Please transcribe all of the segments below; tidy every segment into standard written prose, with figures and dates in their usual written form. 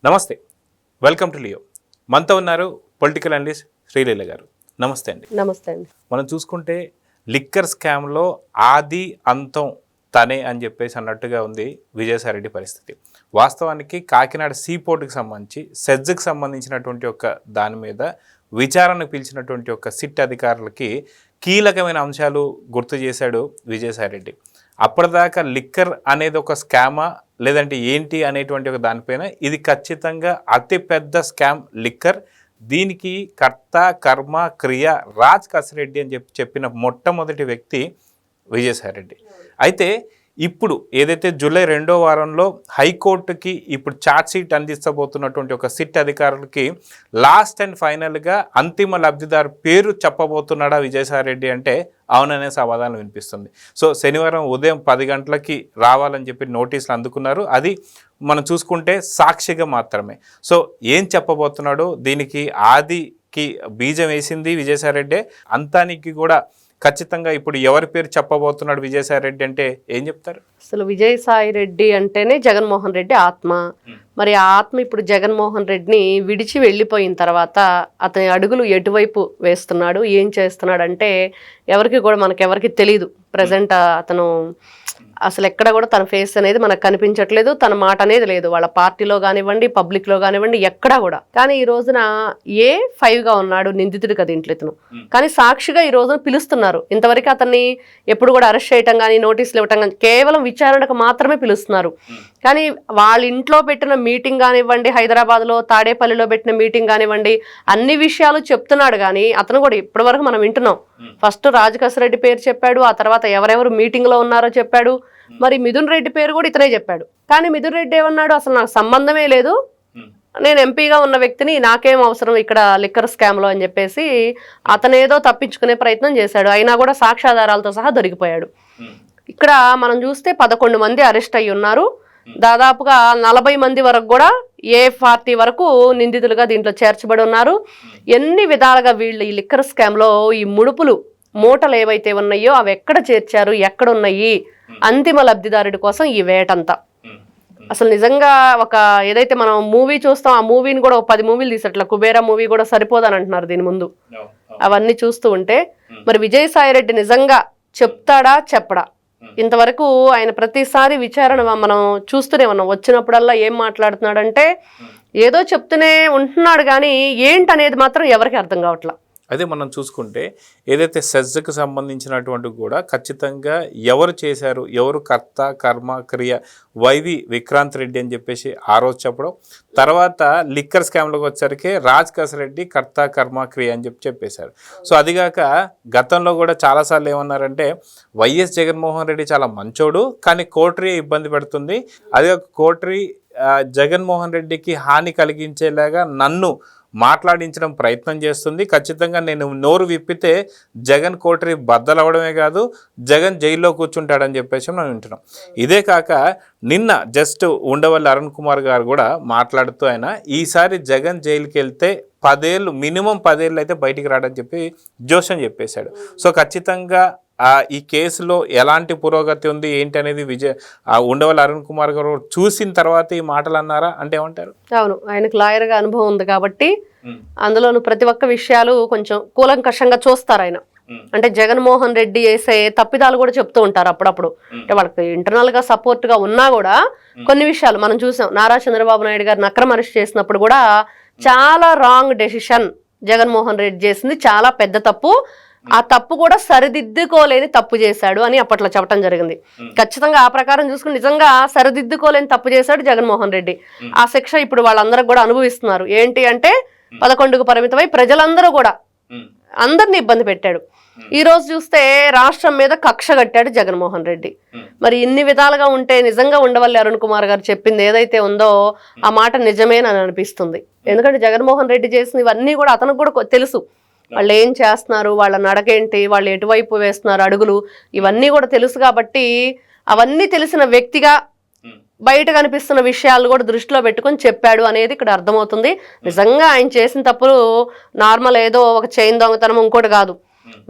నమస్తే, welcome to Leo. మనతో ఉన్నారు పొలిటికల్ అనలిస్ట్ శ్రీలీల గారు. నమస్తే అండి. నమస్తే అండి. మనం చూసుకుంటే లిక్కర్ స్కామ్లో ఆది అంతం తనే అని చెప్పేసి అన్నట్టుగా ఉంది విజయసాయిరెడ్డి పరిస్థితి. వాస్తవానికి కాకినాడ సీపోర్టుకి సంబంధించి సెజ్కి సంబంధించినటువంటి ఒక దాని మీద విచారణకు పిలిచినటువంటి ఒక సిట్ అధికారులకి కీలకమైన అంశాలు గుర్తు చేశాడు విజయసాయిరెడ్డి. అప్పటిదాకా లిక్కర్ అనేది ఒక స్కామా లేదంటే ఏంటి అనేటువంటి ఒక దానిపైన ఇది ఖచ్చితంగా అతిపెద్ద స్కామ్ లిక్కర్, దీనికి కర్త కర్మ క్రియ రాజ్ కసిరెడ్డి అని చెప్పిన మొట్టమొదటి వ్యక్తి విజయసాయిరెడ్డి. అయితే ఇప్పుడు ఏదైతే జూలై 2వ వారంలో హైకోర్టుకి ఇప్పుడు ఛార్జ్షీట్ అందించబోతున్నటువంటి ఒక సిట్ అధికారులకి లాస్ట్ అండ్ ఫైనల్గా అంతిమ లబ్ధిదారు పేరు చెప్పబోతున్నాడా విజయసాయిరెడ్డి అంటే అవుననే సమాధానం వినిపిస్తుంది. సో శనివారం ఉదయం 10 గంటలకి రావాలని చెప్పి నోటీసులు అందుకున్నారు. అది మనం చూసుకుంటే సాక్షిగా మాత్రమే. సో ఏం చెప్పబోతున్నాడు, దీనికి ఆదికి బీజం వేసింది విజయసాయిరెడ్డి, అంతానికి కూడా ఖచ్చితంగా ఇప్పుడు ఎవరి పేరు చెప్పబోతున్నాడు విజయసాయిరెడ్డి అంటే ఏం చెప్తారు? అసలు విజయసాయిరెడ్డి అంటేనే జగన్మోహన్ రెడ్డి ఆత్మ. మరి ఆ ఆత్మ ఇప్పుడు జగన్మోహన్ రెడ్డిని విడిచి వెళ్ళిపోయిన తర్వాత అతని అడుగులు ఎటువైపు వేస్తున్నాడు, ఏం చేస్తున్నాడు అంటే మనకెవరికి తెలియదు. ప్రజెంట్ అతను అసలు ఎక్కడ కూడా తన ఫేస్ అనేది మనకు కనిపించట్లేదు, తన మాట అనేది లేదు. వాళ్ళ పార్టీలో కానివ్వండి, పబ్లిక్లో కానివ్వండి, ఎక్కడా కూడా. కానీ ఈ రోజున A5గా ఉన్నాడు, నిందితుడు కదా ఇంట్లో ఇతను. కానీ సాక్షిగా ఈ రోజున పిలుస్తున్నారు. ఇంతవరకు అతన్ని ఎప్పుడు కూడా అరెస్ట్ చేయటం కానీ, నోటీసులు ఇవ్వటం కానీ, కేవలం విచారణకు మాత్రమే పిలుస్తున్నారు. కానీ వాళ్ళ ఇంట్లో పెట్టిన మీటింగ్ కానివ్వండి, హైదరాబాద్లో తాడేపల్లిలో పెట్టిన మీటింగ్ కానివ్వండి, అన్ని విషయాలు చెప్తున్నాడు. కానీ అతను కూడా ఇప్పటి వరకు మనం వింటున్నాం. ఫస్ట్ రాజ్ కసిరెడ్డి పేరు చెప్పాడు, ఆ తర్వాత ఎవరెవరు మీటింగ్లో ఉన్నారో చెప్పాడు. మరి మిథున్ రెడ్డి పేరు కూడా ఇతనే చెప్పాడు. కానీ మిథున్ రెడ్డి ఏమన్నాడు, అసలు నాకు సంబంధమే లేదు, నేను ఎంపీగా ఉన్న వ్యక్తిని, నాకేం అవసరం ఇక్కడ లిక్కర్ స్కామ్లో అని చెప్పేసి అతనేదో తప్పించుకునే ప్రయత్నం చేశాడు. అయినా కూడా సాక్ష్యాధారాలతో సహా దొరికిపోయాడు. ఇక్కడ మనం చూస్తే 11 మంది అరెస్ట్ అయ్యి ఉన్నారు. దాదాపుగా 40 మంది వరకు కూడా ఏ పార్టీ వరకు నిందితులుగా దీంట్లో చేర్చబడి ఉన్నారు. ఎన్ని విధాలుగా వీళ్ళు ఈ లిక్కర్ స్కామ్లో ఈ మూటలు ఏవైతే ఉన్నాయో అవి ఎక్కడ చేర్చారు, ఎక్కడ ఉన్నాయి, అంతిమ లబ్ధిదారుడి కోసం ఈ వేటంతా. అసలు నిజంగా ఒక ఏదైతే మనం మూవీ చూస్తాం, ఆ మూవీని కూడా 10 మూవీలు తీసేట్లా కుబేరా మూవీ కూడా సరిపోదని అంటున్నారు దీని ముందు. అవన్నీ చూస్తూ ఉంటే మరి విజయసాయిరెడ్డి నిజంగా చెప్తాడా చెప్పడా? ఇంతవరకు ఆయన ప్రతిసారి విచారణ మనం చూస్తూనే ఉన్నాం. వచ్చినప్పుడల్లా ఏం మాట్లాడుతున్నాడంటే ఏదో చెప్తూనే ఉంటున్నాడు, కానీ ఏంటనేది మాత్రం ఎవరికి అర్థం కావట్లా. అదే మనం చూసుకుంటే ఏదైతే సెజ్కి సంబంధించినటువంటి కూడా ఖచ్చితంగా ఎవరు చేశారు, ఎవరు కర్త కర్మ క్రియ, వైవి విక్రాంత్ రెడ్డి అని చెప్పేసి ఆ రోజు చెప్పడం, తర్వాత లిక్కర్ స్కామ్లోకి వచ్చేసరికి రాజ్ కసిరెడ్డి కర్త కర్మ క్రియ అని చెప్పేశారు. సో అదిగాక గతంలో కూడా చాలాసార్లు ఏమన్నారంటే వైఎస్ జగన్మోహన్ రెడ్డి చాలా మంచోడు, కానీ కోటరీ ఇబ్బంది పెడుతుంది, అదిగాక కోటరీ జగన్మోహన్ రెడ్డికి హాని కలిగించేలాగా నన్ను మాట్లాడించడం ప్రయత్నం చేస్తుంది, ఖచ్చితంగా నేను నోరు విప్పితే జగన్ కోటరీ బద్దలవ్వడమే కాదు జగన్ జైల్లో కూర్చుంటాడని చెప్పేసి మనం వింటున్నాం. ఇదే కాక నిన్న జస్ట్ ఉండవల్లి అరుణ్ కుమార్ గారు కూడా మాట్లాడుతూ ఆయన ఈసారి జగన్ జైలుకి వెళ్తే 10 ఏళ్ళు మినిమం 10 ఏళ్ళు అయితే బయటికి రాడని చెప్పి జోషన్ చెప్పేశాడు. సో ఖచ్చితంగా ఈ కేసులో ఎలాంటి పురోగతి ఉంది ఏంటి అనేది ఉండవల్లి అరుణ్ కుమార్ గారు చూసిన తర్వాత ఈ మాటలు అన్నారా అంటే ఏమంటారు? అవును, ఆయనకు లాయర్గా అనుభవం ఉంది కాబట్టి అందులోను ప్రతి ఒక్క విషయాలు కొంచెం కూలంకషంగా చూస్తారు ఆయన. అంటే జగన్మోహన్ రెడ్డి చేసే తప్పిదాలు కూడా చెప్తూ ఉంటారు అప్పుడప్పుడు. అంటే వాళ్ళకి ఇంటర్నల్ గా సపోర్ట్ గా ఉన్నా కూడా కొన్ని విషయాలు మనం చూసాం. నారా చంద్రబాబు నాయుడు గారిని అక్రమ అరెస్ట్ చేసినప్పుడు కూడా చాలా రాంగ్ డెసిషన్ జగన్మోహన్ రెడ్డి చేసింది, చాలా పెద్ద తప్పు, ఆ తప్పు కూడా సరిదిద్దుకోలేని తప్పు చేశాడు అని అప్పట్లో చెప్పడం జరిగింది. ఖచ్చితంగా ఆ ప్రకారం చూసుకుని నిజంగా సరిదిద్దుకోలేని తప్పు చేశాడు జగన్మోహన్ రెడ్డి. ఆ శిక్ష ఇప్పుడు వాళ్ళందరూ కూడా అనుభవిస్తున్నారు. ఏంటి అంటే 11కు పరిమితమై ప్రజలందరూ కూడా అందరినీ ఇబ్బంది పెట్టాడు. ఈ రోజు చూస్తే రాష్ట్రం మీద కక్ష కట్టాడు జగన్మోహన్ రెడ్డి. మరి ఇన్ని విధాలుగా ఉంటే నిజంగా ఉండవల్లి అరుణ్ కుమార్ గారు చెప్పింది ఏదైతే ఉందో ఆ మాట నిజమేనని అనిపిస్తుంది. ఎందుకంటే జగన్మోహన్ రెడ్డి చేసిన ఇవన్నీ కూడా అతనికి కూడా తెలుసు. వాళ్ళు ఏం చేస్తున్నారు, వాళ్ళ నడకేంటి, వాళ్ళు ఎటువైపు వేస్తున్నారు అడుగులు, ఇవన్నీ కూడా తెలుసు. కాబట్టి అవన్నీ తెలిసిన వ్యక్తిగా బయట కనిపిస్తున్న విషయాలు కూడా దృష్టిలో పెట్టుకొని చెప్పాడు అనేది ఇక్కడ అర్థమవుతుంది. నిజంగా ఆయన చేసిన తప్పులు నార్మల్ ఏదో ఒక చైన్ దొంగతనం ఇంకోటి కాదు,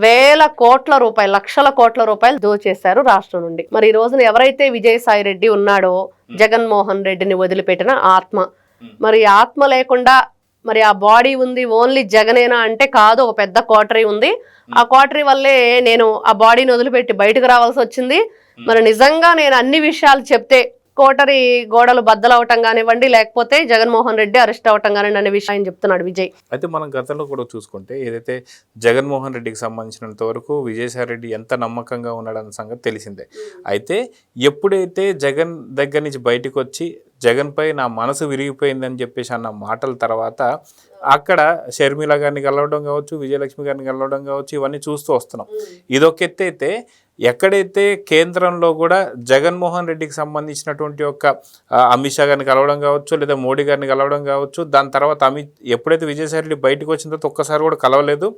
వేల కోట్ల రూపాయలు, లక్షల కోట్ల రూపాయలు దోచేశారు రాష్ట్రం నుండి. మరి ఈ రోజున ఎవరైతే విజయసాయిరెడ్డి ఉన్నాడో, జగన్మోహన్ రెడ్డిని వదిలిపెట్టిన ఆత్మ, మరి ఆత్మ లేకుండా మరి ఆ బాడీ ఉంది ఓన్లీ జగనేనా అంటే కాదు, ఒక పెద్ద కోటరీ ఉంది. ఆ కోటరీ వల్లే నేను ఆ బాడీని వదిలిపెట్టి బయటకు రావాల్సి వచ్చింది. మరి నిజంగా నేను అన్ని విషయాలు చెప్తే కోటరీ గోడలు బద్దలవటం కానివ్వండి, లేకపోతే జగన్మోహన్ రెడ్డి అరెస్ట్ అవటం కానివ్వండి అనే విషయం చెప్తున్నాడు విజయ్. అయితే మనం గతంలో కూడా చూసుకుంటే ఏదైతే జగన్మోహన్ రెడ్డికి సంబంధించినంత వరకు విజయసాయి రెడ్డి ఎంత నమ్మకంగా ఉన్నాడన్న సంగతి తెలిసిందే. అయితే ఎప్పుడైతే జగన్ దగ్గర నుంచి బయటకు వచ్చి జగన్పై నా మనసు విరిగిపోయిందని చెప్పేసి అన్న మాటల తర్వాత అక్కడ షర్మిల గారిని కలవడం కావచ్చు, విజయలక్ష్మి గారిని కలవడం కావచ్చు, ఇవన్నీ చూస్తూ వస్తున్నాం. ఇదొక ఎత్తు అయితే ఎక్కడైతే కేంద్రంలో కూడా జగన్మోహన్ రెడ్డికి సంబంధించినటువంటి ఒక అమిత్ షా గారిని కలవడం కావచ్చు, లేదా మోడీ గారిని కలవడం కావచ్చు, దాని తర్వాత ఎప్పుడైతే విజయసాయి రెడ్డి బయటకు వచ్చిన తర్వాత ఒక్కసారి కూడా కలవలేదు.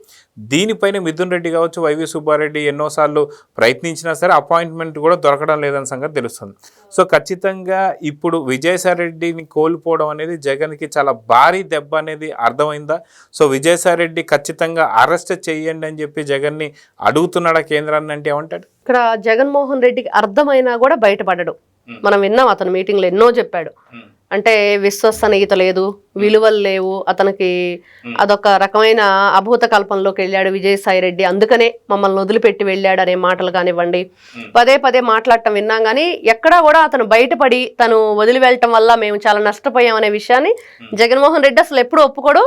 దీనిపైన మిథున్ రెడ్డి కావచ్చు, వైవి సుబ్బారెడ్డి ఎన్నోసార్లు ప్రయత్నించినా సరే అపాయింట్మెంట్ కూడా దొరకడం లేదన్న సంగతి తెలుస్తుంది. సో ఖచ్చితంగా ఇప్పుడు విజయసాయి రెడ్డిని కోల్పోవడం అనేది జగన్కి చాలా భారీ దెబ్బ అనేది అర్థమైందా? సో విజయసాయి రెడ్డి ఖచ్చితంగా అరెస్ట్ చేయండి అని చెప్పి జగన్ని అడుగుతున్నాడా కేంద్రాన్ని అంటే ఏమంటాడు? ఇక్కడ జగన్మోహన్ రెడ్డికి అర్థమైనా కూడా బయటపడడు. మనం విన్నాం, అతను మీటింగ్లో ఎన్నో చెప్పాడు. అంటే విశ్వసనీయత లేదు, విలువలు లేవు, అతనికి అదొక రకమైన అభూత కల్పనలోకి వెళ్ళాడు విజయసాయి రెడ్డి, అందుకనే మమ్మల్ని వదిలిపెట్టి వెళ్ళాడు అనే మాటలు కానివ్వండి, పదే పదే మాట్లాడటం విన్నాం. కానీ ఎక్కడా కూడా అతను బయటపడి తను వదిలి వెళ్ళటం వల్ల మేము చాలా నష్టపోయాం అనే విషయాన్ని జగన్మోహన్ రెడ్డి అసలు ఎప్పుడు ఒప్పుకోడు.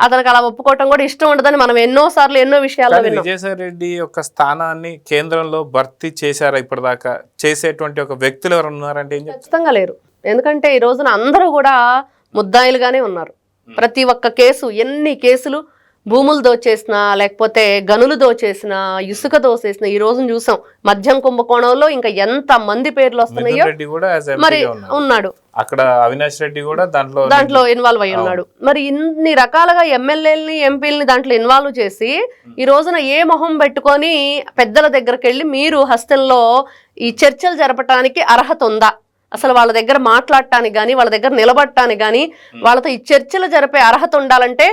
అతనికి అలా ఒప్పుకోవటం కూడా ఇష్టం ఉండదని మనం ఎన్నోసార్లు ఎన్నో విషయాల్లో విన్నాం. విజయసాయి రెడ్డి యొక్క స్థానాన్ని కేంద్రంలో భర్తీ చేశారా? ఇప్పటిదాకా చేసేటువంటి ఒక వ్యక్తులు ఎవరు ఉన్నారంటే ఏం చెప్తారు? ఖచ్చితంగా లేరు. ఎందుకంటే ఈ రోజున అందరూ కూడా ముద్దాయిలుగానే ఉన్నారు. ప్రతి ఒక్క కేసు, ఎన్ని కేసులు భూములు దోచేసినా, లేకపోతే గనులు దోచేసినా, ఇసుక దోచేసిన ఈ రోజున చూసాం మద్యం కుంభకోణంలో ఇంకా ఎంత మంది పేర్లు వస్తున్నాయో. మరి ఉన్నాడు అక్కడ అవినాష్ రెడ్డి కూడా దాంట్లో ఇన్వాల్వ్ అయి ఉన్నాడు. మరి ఇన్ని రకాలుగా ఎమ్మెల్యేలని ఎంపీలని దాంట్లో ఇన్వాల్వ్ చేసి ఈ రోజున ఏ మొహం పెట్టుకొని పెద్దల దగ్గరికి వెళ్ళి మీరు హస్తంలో ఈ చర్చలు జరపటానికి అర్హత ఉందా, అసలు వాళ్ళ దగ్గర మాట్లాడటానికి కానీ వాళ్ళ దగ్గర నిలబడటానికి కానీ వాళ్ళతో ఈ చర్చలు జరిపే అర్హత ఉండాలంటే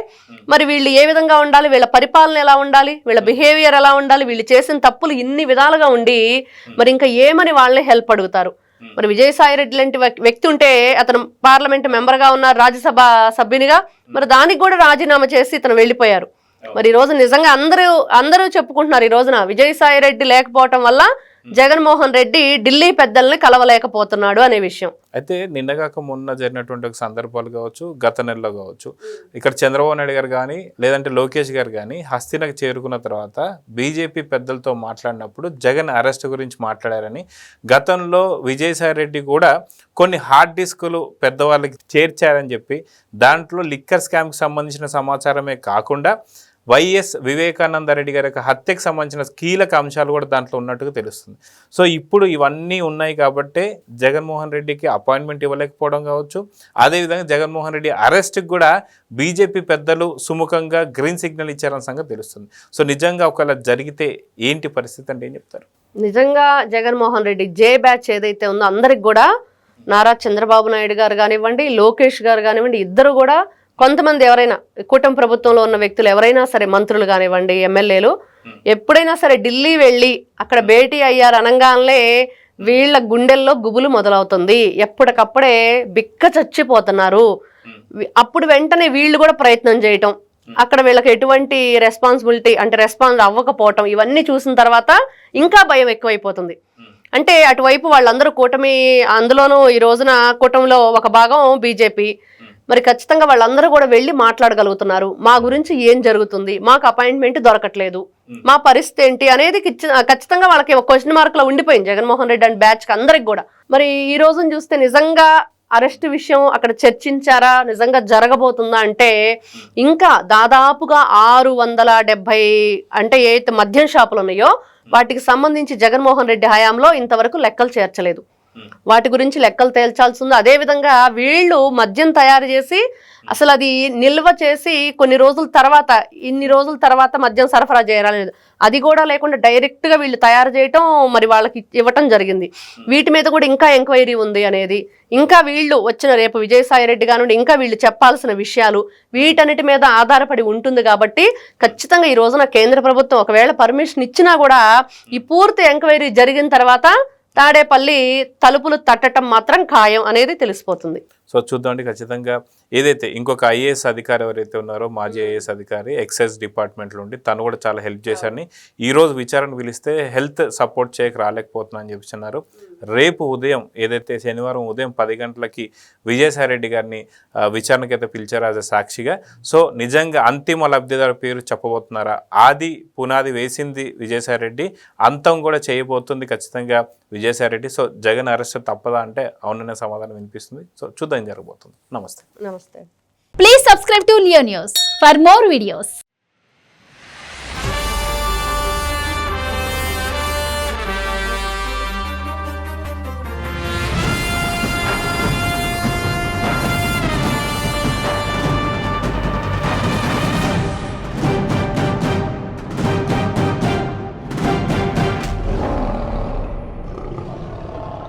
మరి వీళ్ళు ఏ విధంగా ఉండాలి, వీళ్ళ పరిపాలన ఎలా ఉండాలి, వీళ్ళ బిహేవియర్ ఎలా ఉండాలి, వీళ్ళు చేసిన తప్పులు ఇన్ని విధాలుగా ఉండి మరి ఇంకా ఏమని వాళ్ళని హెల్ప్ అడుగుతారు? మరి విజయసాయి రెడ్డి లాంటి వ్యక్తి ఉంటే అతను పార్లమెంట్ మెంబర్గా ఉన్నారు, రాజ్యసభ సభ్యునిగా, మరి దానికి కూడా రాజీనామా చేసి ఇతను వెళ్ళిపోయారు. మరి ఈ రోజు నిజంగా అందరూ చెప్పుకుంటున్నారు ఈ రోజున విజయసాయి రెడ్డి లేకపోవటం వల్ల జగన్మోహన్ రెడ్డి ఢిల్లీ పెద్దల్ని కలవలేకపోతున్నాడు అనే విషయం. అయితే నిన్నగాక మొన్న జరిగినటువంటి ఒక సందర్భాలు కావచ్చు, గత నెలలో కావచ్చు, ఇక్కడ చంద్రబాబు నాయుడు గారు కానీ లేదంటే లోకేష్ గారు కానీ హస్తినకు చేరుకున్న తర్వాత బీజేపీ పెద్దలతో మాట్లాడినప్పుడు జగన్ అరెస్ట్ గురించి మాట్లాడారని, గతంలో విజయసాయి రెడ్డి కూడా కొన్ని హార్డ్ డిస్కులు పెద్దవాళ్ళకి చేర్చారని చెప్పి దాంట్లో లిక్కర్ స్కామ్కి సంబంధించిన సమాచారమే కాకుండా వైఎస్ వివేకానంద రెడ్డి గారి యొక్క హత్యకు సంబంధించిన కీలక అంశాలు కూడా దాంట్లో ఉన్నట్టుగా తెలుస్తుంది. సో ఇప్పుడు ఇవన్నీ ఉన్నాయి కాబట్టి జగన్మోహన్ రెడ్డికి అపాయింట్మెంట్ ఇవ్వలేకపోవడం కావచ్చు, అదేవిధంగా జగన్మోహన్ రెడ్డి అరెస్ట్కి కూడా బీజేపీ పెద్దలు సుముఖంగా గ్రీన్ సిగ్నల్ ఇచ్చారన్న సంగతి తెలుస్తుంది. సో నిజంగా ఒకవేళ జరిగితే ఏంటి పరిస్థితి అంటే ఏం చెప్తారు? నిజంగా జగన్మోహన్ రెడ్డి జే బ్యాచ్ ఏదైతే ఉందో అందరికి కూడా నారా చంద్రబాబు నాయుడు గారు కానివ్వండి, లోకేష్ గారు కానివ్వండి, ఇద్దరు కూడా కొంతమంది ఎవరైనా కూటమి ప్రభుత్వంలో ఉన్న వ్యక్తులు ఎవరైనా సరే, మంత్రులు కానివ్వండి, ఎమ్మెల్యేలు ఎప్పుడైనా సరే ఢిల్లీ వెళ్ళి అక్కడ భేటీ అయ్యారు అనగానే వీళ్ళ గుండెల్లో గుబులు మొదలవుతుంది, ఎప్పటికప్పుడే బిక్క చచ్చిపోతున్నారు. అప్పుడు వెంటనే వీళ్ళు కూడా ప్రయత్నం చేయటం, అక్కడ వీళ్ళకి ఎటువంటి రెస్పాన్సిబిలిటీ అంటే రెస్పాన్స్ అవ్వకపోవటం, ఇవన్నీ చూసిన తర్వాత ఇంకా భయం ఎక్కువైపోతుంది. అంటే అటువైపు వాళ్ళందరూ కూటమి, అందులోనూ ఈ రోజున కూటమిలో ఒక భాగం బీజేపీ, మరి ఖచ్చితంగా వాళ్ళందరూ కూడా వెళ్ళి మాట్లాడగలుగుతున్నారు. మా గురించి ఏం జరుగుతుంది, మాకు అపాయింట్మెంట్ దొరకట్లేదు, మా పరిస్థితి ఏంటి అనేది ఖచ్చితంగా వాళ్ళకి ఒక క్వశ్చన్ మార్క్ లో ఉండిపోయింది జగన్మోహన్ రెడ్డి అండ్ బ్యాచ్ కి అందరికి కూడా. మరి ఈ రోజును చూస్తే నిజంగా అరెస్ట్ విషయం అక్కడ చర్చించారా, నిజంగా జరగబోతుందా అంటే ఇంకా దాదాపుగా 670 అంటే ఏదైతే మద్యం షాపులు ఉన్నాయో వాటికి సంబంధించి జగన్మోహన్ రెడ్డి హయాంలో ఇంతవరకు లెక్కలు చేర్చలేదు. వాటి గురించి లెక్కలు తేల్చాల్సి ఉంది. అదేవిధంగా వీళ్ళు మద్యం తయారు చేసి అసలు అది నిల్వ చేసి ఇన్ని రోజుల తర్వాత మద్యం సరఫరా చేయాలనేది అది కూడా లేకుండా డైరెక్ట్గా వీళ్ళు తయారు చేయటం, మరి వాళ్ళకి ఇవ్వటం జరిగింది. వీటి మీద కూడా ఇంకా ఎంక్వైరీ ఉంది అనేది, ఇంకా వీళ్ళు వచ్చిన రేపు విజయసాయి రెడ్డి కానివ్వండి ఇంకా వీళ్ళు చెప్పాల్సిన విషయాలు వీటన్నిటి మీద ఆధారపడి ఉంటుంది. కాబట్టి ఖచ్చితంగా ఈ రోజున కేంద్ర ప్రభుత్వం ఒకవేళ పర్మిషన్ ఇచ్చినా కూడా ఈ పూర్తి ఎంక్వైరీ జరిగిన తర్వాత తాడేపల్లి తలుపులు తట్టడం మాత్రం ఖాయం అనేది తెలిసిపోతుంది. సో చూద్దామండి ఖచ్చితంగా ఏదైతే ఇంకొక ఐఏఎస్ అధికారి ఎవరైతే ఉన్నారో మాజీ ఐఏఎస్ అధికారి ఎక్సైజ్ డిపార్ట్మెంట్లో ఉండి తను కూడా చాలా హెల్ప్ చేశారని ఈరోజు విచారణ పిలిస్తే హెల్త్ సపోర్ట్ చేయక రాలేకపోతున్నా అని చెప్తున్నారు. రేపు ఉదయం ఏదైతే శనివారం ఉదయం 10 గంటలకి విజయసాయిరెడ్డి గారిని విచారణకి అయితే పిలిచారు యాజ్ అ సాక్షిగా. సో నిజంగా అంతిమ లబ్ధిదారు పేరు చెప్పబోతున్నారా? ఆది పునాది వేసింది విజయసాయిరెడ్డి, అంతం కూడా చేయబోతుంది ఖచ్చితంగా విజయసాయిరెడ్డి. సో జగన్ అరెస్ట్ తప్పదా అంటే అవుననే సమాధానం వినిపిస్తుంది. సో చూద్దాం జరగబోతుంది. నమస్తే. నమస్తే. Please subscribe to Leo News for more videos.